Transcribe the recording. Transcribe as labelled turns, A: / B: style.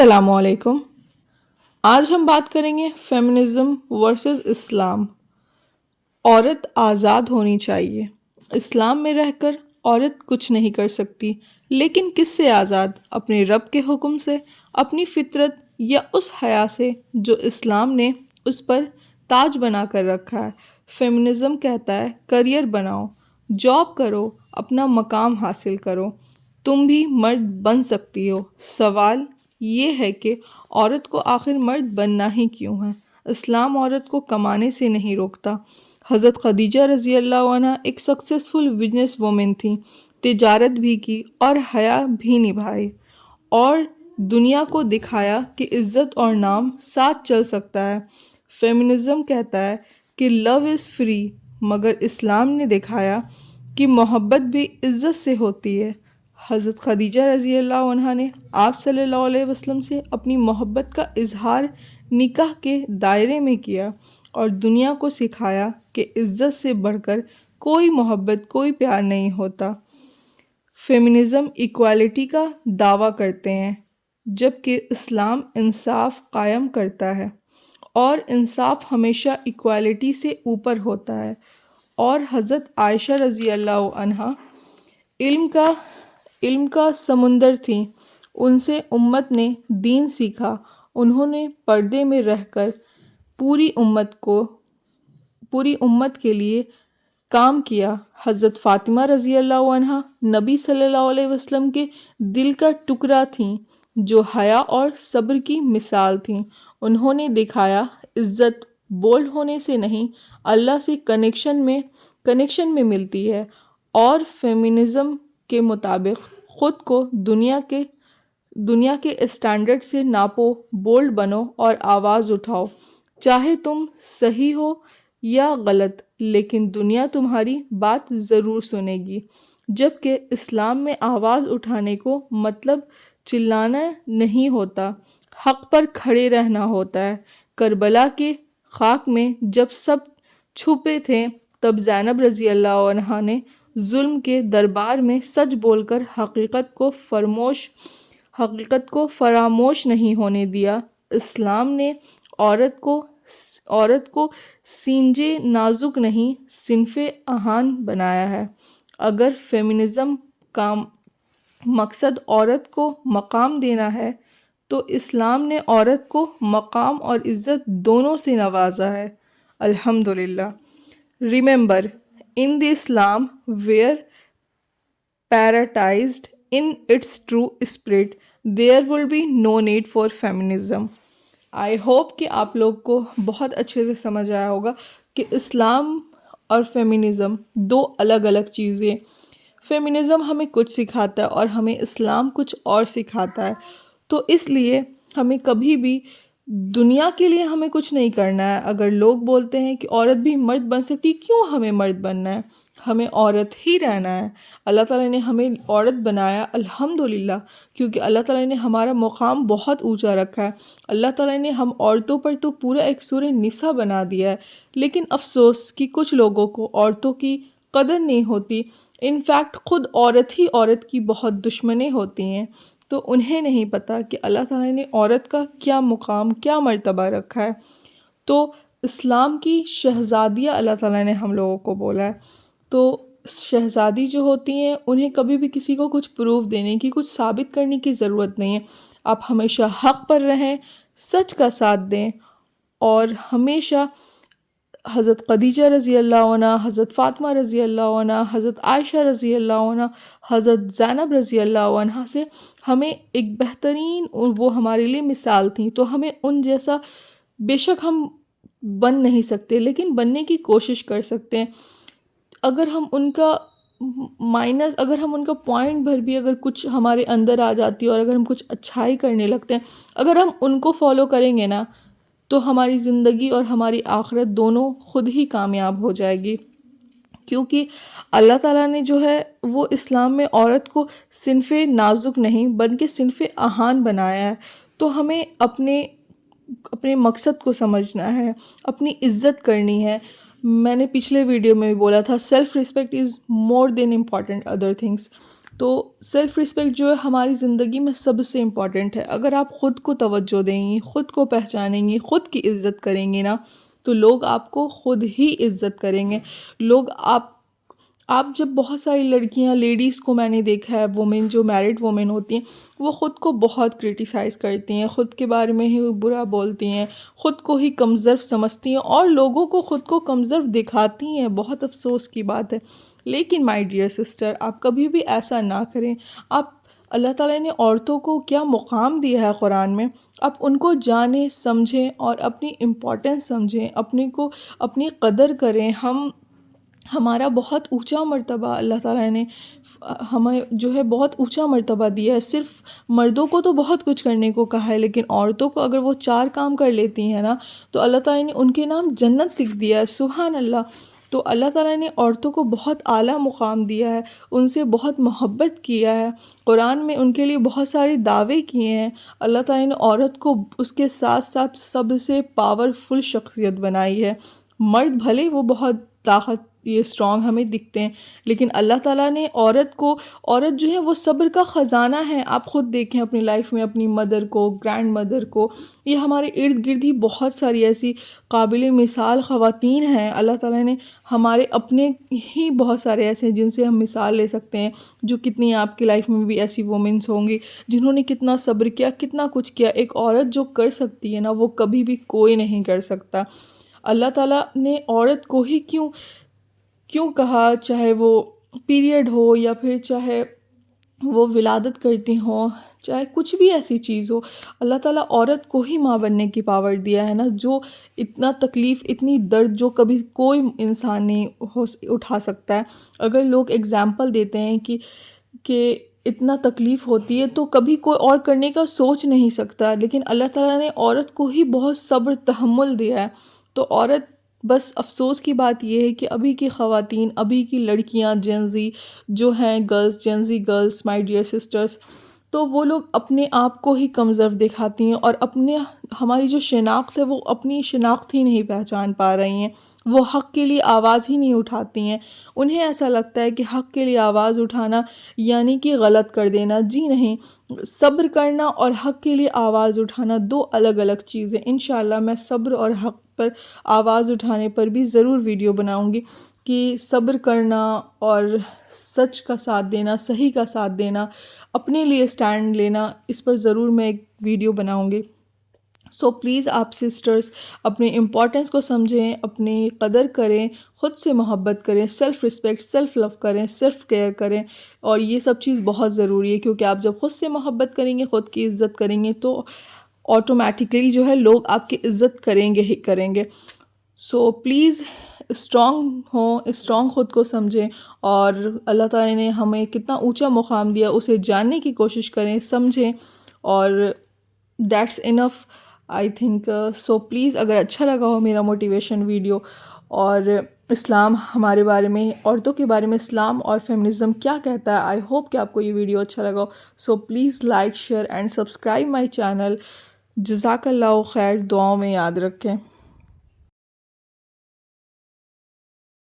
A: السلام علیکم۔ آج ہم بات کریں گے فیمنزم ورسز اسلام۔ عورت آزاد ہونی چاہیے۔ اسلام میں رہ کر عورت کچھ نہیں کر سکتی، لیکن کس سے آزاد؟ اپنے رب کے حکم سے، اپنی فطرت یا اس حیا سے جو اسلام نے اس پر تاج بنا کر رکھا ہے۔ فیمنزم کہتا ہے کریئر بناؤ، جاب کرو، اپنا مقام حاصل کرو، تم بھی مرد بن سکتی ہو۔ سوال یہ ہے کہ عورت کو آخر مرد بننا ہی کیوں ہے؟ اسلام عورت کو کمانے سے نہیں روکتا۔ حضرت خدیجہ رضی اللہ عنہ ایک سکسیسفل بزنس وومن تھیں، تجارت بھی کی اور حیا بھی نبھائی، اور دنیا کو دکھایا کہ عزت اور نام ساتھ چل سکتا ہے۔ فیمنزم کہتا ہے کہ لو از فری، مگر اسلام نے دکھایا کہ محبت بھی عزت سے ہوتی ہے۔ حضرت خدیجہ رضی اللہ عنہ نے آپ صلی اللہ علیہ وسلم سے اپنی محبت کا اظہار نکاح کے دائرے میں کیا اور دنیا کو سکھایا کہ عزت سے بڑھ کر کوئی محبت، کوئی پیار نہیں ہوتا۔ فیمنزم ایکوالٹی کا دعویٰ کرتے ہیں، جبکہ اسلام انصاف قائم کرتا ہے، اور انصاف ہمیشہ ایکوالٹی سے اوپر ہوتا ہے۔ اور حضرت عائشہ رضی اللہ عنہا علم کا سمندر تھیں، ان سے امت نے دین سیکھا۔ انہوں نے پردے میں رہ کر پوری امت کے لیے کام کیا۔ حضرت فاطمہ رضی اللہ عنہا نبی صلی اللہ علیہ وسلم کے دل کا ٹکڑا تھیں، جو حیا اور صبر کی مثال تھیں۔ انہوں نے دکھایا عزت بولڈ ہونے سے نہیں، اللہ سے کنیکشن میں ملتی ہے۔ اور فیمنزم کے مطابق خود کو دنیا کے اسٹینڈرڈ سے ناپو، بولڈ بنو اور آواز اٹھاؤ، چاہے تم صحیح ہو یا غلط، لیکن دنیا تمہاری بات ضرور سنے گی۔ جبکہ اسلام میں آواز اٹھانے کو مطلب چلانا نہیں ہوتا، حق پر کھڑے رہنا ہوتا ہے۔ کربلا کے خاک میں جب سب چھپے تھے، تب زینب رضی اللہ عنہا نے ظلم کے دربار میں سچ بول کر حقیقت کو فراموش نہیں ہونے دیا۔ اسلام نے عورت کو سینجے نازک نہیں، صنف اہان بنایا ہے۔ اگر فیمنزم کا مقصد عورت کو مقام دینا ہے، تو اسلام نے عورت کو مقام اور عزت دونوں سے نوازا ہے۔ الحمدللہ۔ Remember, in the Islam where prioritized in its true spirit, there will be no need for feminism. I hope کہ آپ لوگ کو بہت اچھے سے سمجھ آیا ہوگا کہ اسلام اور فیمنزم دو الگ الگ چیزیں۔ فیمنزم ہمیں کچھ سکھاتا ہے اور ہمیں اسلام کچھ اور سکھاتا ہے، تو اس لیے ہمیں کبھی بھی دنیا کے لیے ہمیں کچھ نہیں کرنا ہے۔ اگر لوگ بولتے ہیں کہ عورت بھی مرد بن سکتی، کیوں ہمیں مرد بننا ہے؟ ہمیں عورت ہی رہنا ہے۔ اللہ تعالیٰ نے ہمیں عورت بنایا، الحمدللہ، کیونکہ اللہ تعالیٰ نے ہمارا مقام بہت اونچا رکھا ہے۔ اللہ تعالیٰ نے ہم عورتوں پر تو پورا ایک سورہ نساء بنا دیا ہے، لیکن افسوس کہ کچھ لوگوں کو عورتوں کی قدر نہیں ہوتی۔ انفیکٹ خود عورت ہی عورت کی بہت دشمنیں ہوتی ہیں، تو انہیں نہیں پتہ کہ اللہ تعالیٰ نے عورت کا کیا مقام، کیا مرتبہ رکھا ہے۔ تو اسلام کی شہزادیہ اللہ تعالیٰ نے ہم لوگوں کو بولا ہے، تو شہزادی جو ہوتی ہیں انہیں کبھی بھی کسی کو کچھ پروف دینے کی، کچھ ثابت کرنے کی ضرورت نہیں ہے۔ آپ ہمیشہ حق پر رہیں، سچ کا ساتھ دیں، اور ہمیشہ حضرت خدیجہ رضی اللہ عنہ، حضرت فاطمہ رضی اللہ عنہ، حضرت عائشہ رضی اللہ عنہ، حضرت زینب رضی اللہ عنہ سے ہمیں ایک بہترین، وہ ہمارے لیے مثال تھیں، تو ہمیں ان جیسا بے شک ہم بن نہیں سکتے، لیکن بننے کی کوشش کر سکتے ہیں۔ اگر ہم ان کا پوائنٹ بھر بھی اگر کچھ ہمارے اندر آ جاتی ہے، اور اگر ہم کچھ اچھائی کرنے لگتے ہیں، اگر ہم ان کو فالو کریں گے نا، تو ہماری زندگی اور ہماری آخرت دونوں خود ہی کامیاب ہو جائے گی۔ کیونکہ اللہ تعالیٰ نے جو ہے وہ اسلام میں عورت کو صنف نازک نہیں بلکہ صنف اہان بنایا ہے۔ تو ہمیں اپنے مقصد کو سمجھنا ہے، اپنی عزت کرنی ہے۔ میں نے پچھلے ویڈیو میں بھی بولا تھا، self respect is more than important other things. تو سیلف رسپیکٹ جو ہے ہماری زندگی میں سب سے امپورٹنٹ ہے. اگر آپ خود کو توجہ دیں گی، خود کو پہچانیں گی، خود کی عزت کریں گی نا، تو لوگ آپ کو خود ہی عزت کریں گے. لوگ آپ جب بہت ساری لڑکیاں، لیڈیز کو میں نے دیکھا ہے، وومن جو میرڈ وومن ہوتی ہیں، وہ خود کو بہت کرٹیسائز کرتی ہیں، خود کے بارے میں ہی برا بولتی ہیں، خود کو ہی کمزور سمجھتی ہیں اور لوگوں کو خود کو کمزور دکھاتی ہیں. بہت افسوس کی بات ہے. لیکن مائی ڈیئر سسٹر، آپ کبھی بھی ایسا نہ کریں. اللہ تعالیٰ نے عورتوں کو کیا مقام دیا ہے قرآن میں، آپ ان کو جانیں، سمجھیں اور اپنی امپورٹنس سمجھیں، اپنی قدر کریں. ہمارا بہت اونچا مرتبہ اللہ تعالیٰ نے ہمیں جو ہے بہت اونچا مرتبہ دیا ہے. صرف مردوں کو تو بہت کچھ کرنے کو کہا ہے، لیکن عورتوں کو اگر وہ 4 کام کر لیتی ہیں نا، تو اللہ تعالیٰ نے ان کے نام جنت لکھ دیا ہے. سبحان اللہ. تو اللہ تعالیٰ نے عورتوں کو بہت اعلیٰ مقام دیا ہے، ان سے بہت محبت کیا ہے. قرآن میں ان کے لیے بہت سارے دعوے کیے ہیں. اللہ تعالیٰ نے عورت کو اس کے ساتھ ساتھ سب سے پاورفل شخصیت بنائی ہے. مرد بھلے وہ بہت اسٹرانگ ہمیں دکھتے ہیں، لیکن اللہ تعالیٰ نے عورت جو ہے وہ صبر کا خزانہ ہے. آپ خود دیکھیں اپنی لائف میں اپنی مدر کو، گرینڈ مدر کو، یہ ہمارے ارد گرد ہی بہت ساری ایسی قابل مثال خواتین ہیں. اللہ تعالیٰ نے ہمارے اپنے ہی بہت سارے ایسے ہیں جن سے ہم مثال لے سکتے ہیں، جو کتنی آپ کی لائف میں بھی ایسی وومنس ہوں گی جنہوں نے کتنا صبر کیا، کتنا کچھ کیا. ایک عورت جو کر سکتی ہے نا، وہ کبھی بھی کوئی نہیں کر سکتا. اللہ تعالیٰ نے عورت کو ہی کیوں کہا، چاہے وہ پیریڈ ہو یا پھر چاہے وہ ولادت کرتی ہوں، چاہے کچھ بھی ایسی چیز ہو، اللہ تعالیٰ عورت کو ہی ماں بننے کی پاور دیا ہے نا. جو اتنا تکلیف، اتنی درد جو کبھی کوئی انسان نہیں اٹھا سکتا ہے. اگر لوگ اگزامپل دیتے ہیں کہ اتنا تکلیف ہوتی ہے تو کبھی کوئی اور کرنے کا سوچ نہیں سکتا، لیکن اللہ تعالیٰ نے عورت کو ہی بہت صبر تحمل دیا ہے. تو عورت، بس افسوس کی بات یہ ہے کہ ابھی کی خواتین، ابھی کی لڑکیاں، جنزی جو ہیں جنزی گرلز، مائی ڈیئر سسٹرز، تو وہ لوگ اپنے آپ کو ہی کمزور دکھاتی ہیں اور ہماری جو شناخت ہے وہ اپنی شناخت ہی نہیں پہچان پا رہی ہیں. وہ حق کے لیے آواز ہی نہیں اٹھاتی ہیں. انہیں ایسا لگتا ہے کہ حق کے لیے آواز اٹھانا یعنی کہ غلط کر دینا. جی نہیں، صبر کرنا اور حق کے لیے آواز اٹھانا 2 الگ الگ چیزیں. انشاءاللہ میں صبر اور حق پر آواز اٹھانے پر بھی ضرور ویڈیو بناؤں گی کہ صبر کرنا اور سچ کا ساتھ دینا، صحیح کا ساتھ دینا، اپنے لیے سٹینڈ لینا، اس پر ضرور میں ایک ویڈیو بناؤں گی. سو پلیز آپ سسٹرز اپنے امپورٹنس کو سمجھیں، اپنی قدر کریں، خود سے محبت کریں، سیلف رسپیکٹ، سیلف لو کریں، سیلف کیئر کریں. اور یہ سب چیز بہت ضروری ہے، کیونکہ آپ جب خود سے محبت کریں گے، خود کی عزت کریں گے، تو آٹومیٹکلی جو ہے لوگ آپ کی عزت کریں گے ہی کریں گے. سو پلیز اسٹرانگ ہوں، اسٹرانگ خود کو سمجھیں، اور اللہ تعالیٰ نے ہمیں کتنا اونچا مقام دیا اسے جاننے کی کوشش کریں، سمجھیں، اور that's enough I think. So please اگر اچھا لگا ہو میرا موٹیویشن ویڈیو اور اسلام ہمارے بارے میں، عورتوں کے بارے میں اسلام اور فیمنزم کیا کہتا ہے، آئی ہوپ کہ آپ کو یہ ویڈیو اچھا لگا ہو. So please like, share and subscribe my channel. جزاک اللہ خیر. دعاؤں میں یاد رکھیں.